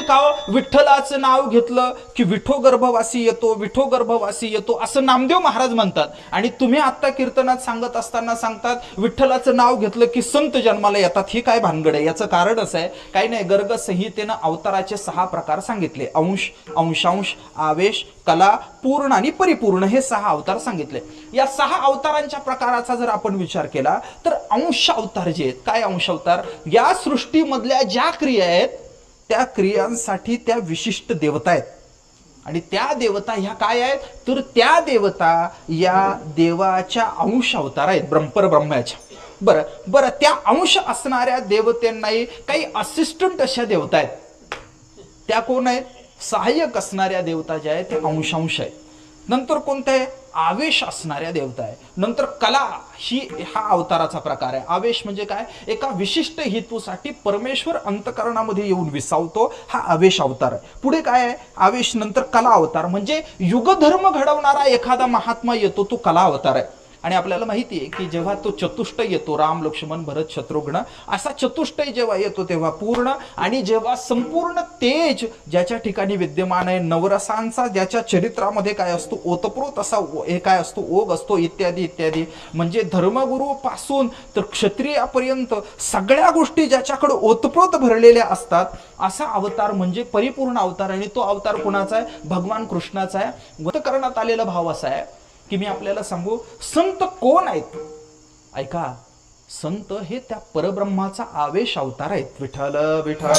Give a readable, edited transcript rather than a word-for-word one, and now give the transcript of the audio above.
का हो, विठ्ठलाचं नाव घेतलं की विठो गर्भवासी येतो, विठो गर्भवासी येतो असं नामदेव महाराज म्हणतात. आणि तुम्ही आता कीर्तनात सांगत असताना सांगतात विठ्ठलाचं नाव घेतलं की संत जन्माला येतात. ही काय भानगड आहे? याचं कारण असं आहे, काही नाही, गर्ग संहितेनं अवताराचे 6 प्रकार सांगितले. अंश, अंशांश, आवेश, कला, पूर्ण आणि परिपूर्ण हे 6 अवतार सांगितले. या 6 अवतारांच्या प्रकाराचा जर आपण विचार केला तर अंश अवतार जे आहेत, काय अंश अवतार? या सृष्टीमधल्या ज्या क्रिया आहेत त्या क्रियांसाठी त्या विशिष्ट देवता आहेत. आणि त्या देवता ह्या काय आहेत? तर त्या देवता या देवाच्या अंश अवतार आहेत, परब्रह्माच्या. बरं बरं, त्या अंश असणाऱ्या देवतेंनाही काही असिस्टंट अशा देवता आहेत. त्या कोण आहेत? सहाय्यक असणाऱ्या देवता ज्या आहेत त्या अंशांश आहेत. नंतर कोणत्या आहे? आवेश असणाऱ्या देवता आहे. नंतर कला, हा अवताराचा प्रकार आहे. आवेश म्हणजे काय? एका विशिष्ट हेतूसाठी परमेश्वर अंतकरणामध्ये येऊन विसावतो, हा आवेश अवतार आहे. पुढे काय आहे? आवेश नंतर कला अवतार, म्हणजे युगधर्म घडवणारा एखादा महात्मा येतो, तो कला अवतार आहे. आणि आपल्याला माहिती आहे की जेव्हा तो चतुष्टय येतो, राम लक्ष्मण भरत शत्रुघ्न असा चतुष्टय जेव्हा येतो तेव्हा पूर्ण, आणि जेव्हा संपूर्ण तेज ज्याच्या ठिकाणी विद्यमान आहे, नवरसांचा ज्याच्या चरित्रामध्ये काय असतो, ओतप्रोत असा हे काय असतो, ओघ असतो, इत्यादी इत्यादी. म्हणजे धर्मगुरू पासून तर क्षत्रियापर्यंत सगळ्या गोष्टी ज्याच्याकडे ओतप्रोत भरलेल्या असतात, असा अवतार म्हणजे परिपूर्ण अवतार. आणि तो अवतार कोणाचा आहे? भगवान कृष्णाचा आहे. व्यक्त करण्यात आलेला भाव असा आहे की मी आपल्याला सांगू, संत कोण आहेत? ऐका, संत हे त्या परब्रह्माचा आवेश अवतार आहेत. विठ्ठल विठ्ठल.